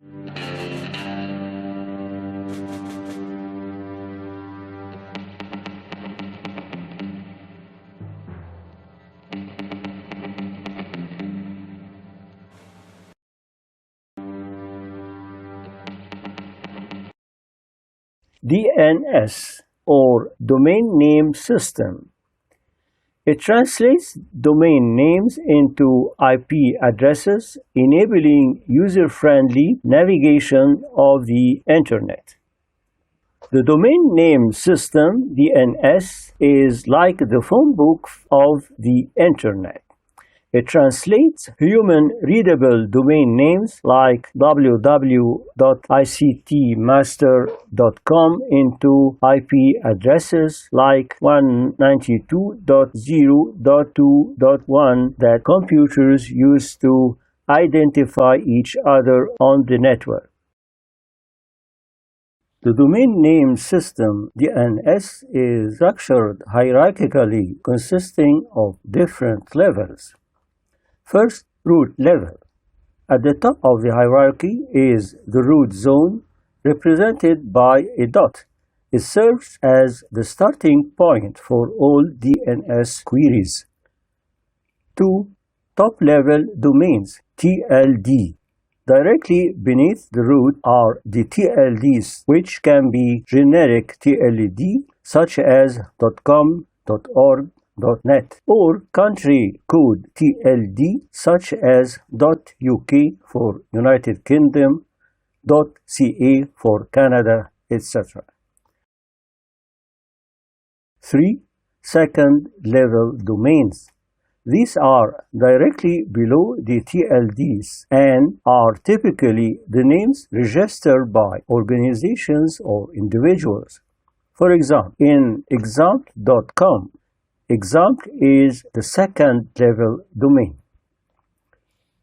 DNS, or Domain Name System. It translates domain names into IP addresses, enabling user-friendly navigation of the Internet. The Domain Name System, DNS, is like the phone book of the Internet. It translates human-readable domain names like www.ICT-MASTER.com into IP addresses like 192.0.2.1 that computers use to identify each other on the network. The domain name system, DNS, is structured hierarchically consisting of different levels. First, root level. At the top of the hierarchy is the root zone, represented by a dot. It serves as the starting point for all DNS queries. 2. Top-level domains, TLD. Directly beneath the root are the TLDs, which can be generic TLD, such as .com, .org, .net, or country code TLD, such as .uk for United Kingdom, .ca for Canada, etc. 3. Second-level domains. These are directly below the TLDs and are typically the names registered by organizations or individuals. For example, in example.com, example is the second-level domain.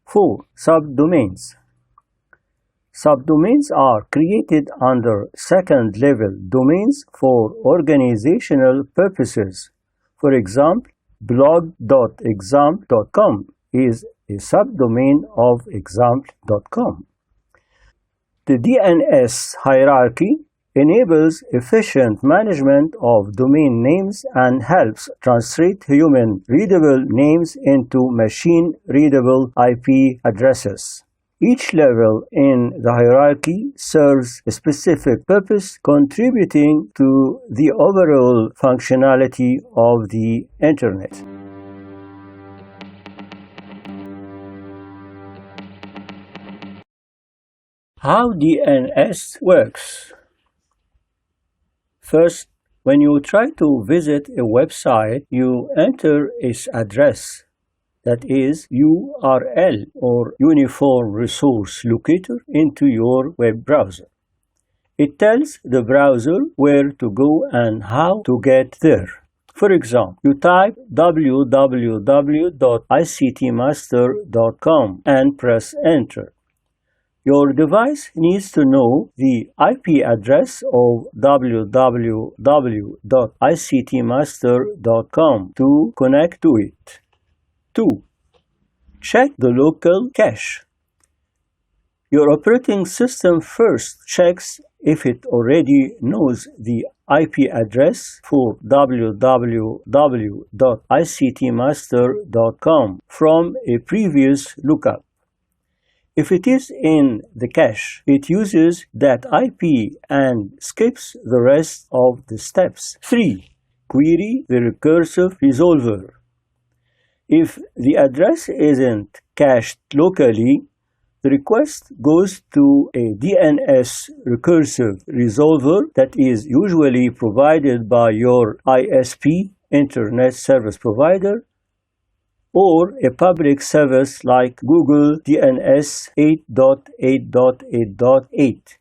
4. Subdomains. Subdomains are created under second-level domains for organizational purposes. For example, blog.example.com is a subdomain of example.com. The DNS hierarchy enables efficient management of domain names and helps translate human-readable names into machine-readable IP addresses. Each level in the hierarchy serves a specific purpose, contributing to the overall functionality of the Internet. How DNS works. First, when you try to visit a website, you enter its address, that is URL or Uniform Resource Locator, into your web browser. It tells the browser where to go and how to get there. For example, you type www.ICT-MASTER.com and press enter. Your device needs to know the IP address of www.ICT-MASTER.com to connect to it. 2. Check the local cache. Your operating system first checks if it already knows the IP address for www.ICT-MASTER.com from a previous lookup. If it is in the cache, it uses that IP and skips the rest of the steps. 3. Query the recursive resolver. If the address isn't cached locally, the request goes to a DNS recursive resolver that is usually provided by your ISP, Internet Service Provider, or a public service like Google DNS 8.8.8.8.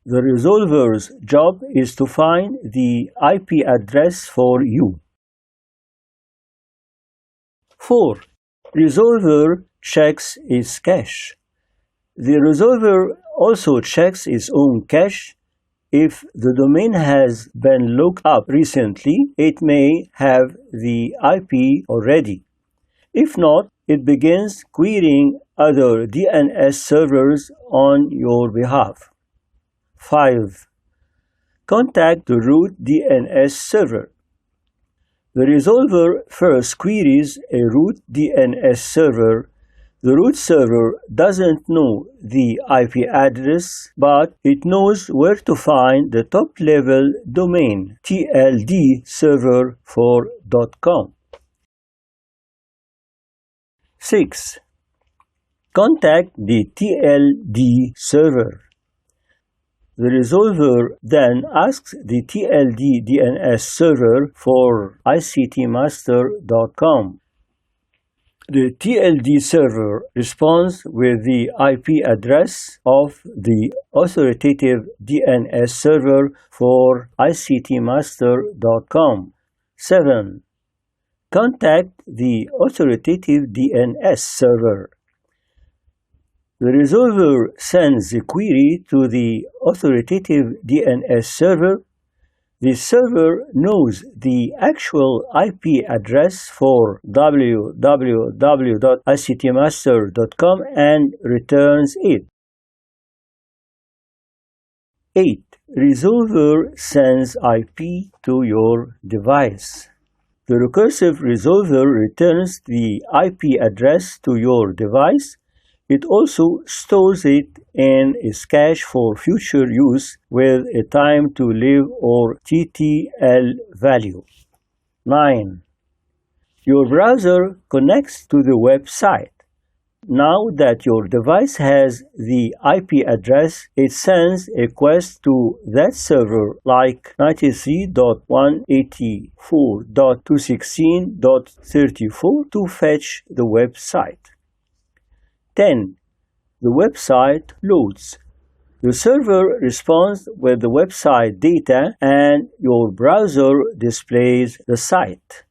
The resolver's job is to find the IP address for you. 4. Resolver checks its cache. The resolver also checks its own cache. If the domain has been looked up recently, it may have the IP already. If not, it begins querying other DNS servers on your behalf. 5. Contact the root DNS server. The resolver first queries a root DNS server. The root server doesn't know the IP address, but it knows where to find the top-level domain TLD server for .com. 6. Contact the TLD server. The resolver then asks the TLD DNS server for ICT-MASTER.com. The TLD server responds with the IP address of the authoritative DNS server for ICT-MASTER.com. 7. Contact the authoritative DNS server. The resolver sends a query to the authoritative DNS server. The server knows the actual IP address for www.ictmaster.com and returns it. 8. Resolver sends IP to your device. The recursive resolver returns the IP address to your device. It also stores it in its cache for future use with a time to live or TTL value. 9. Your browser connects to the website. Now that your device has the IP address, it sends a request to that server like 93.184.216.34 to fetch the website. 10. The website loads. The server responds with the website data and your browser displays the site.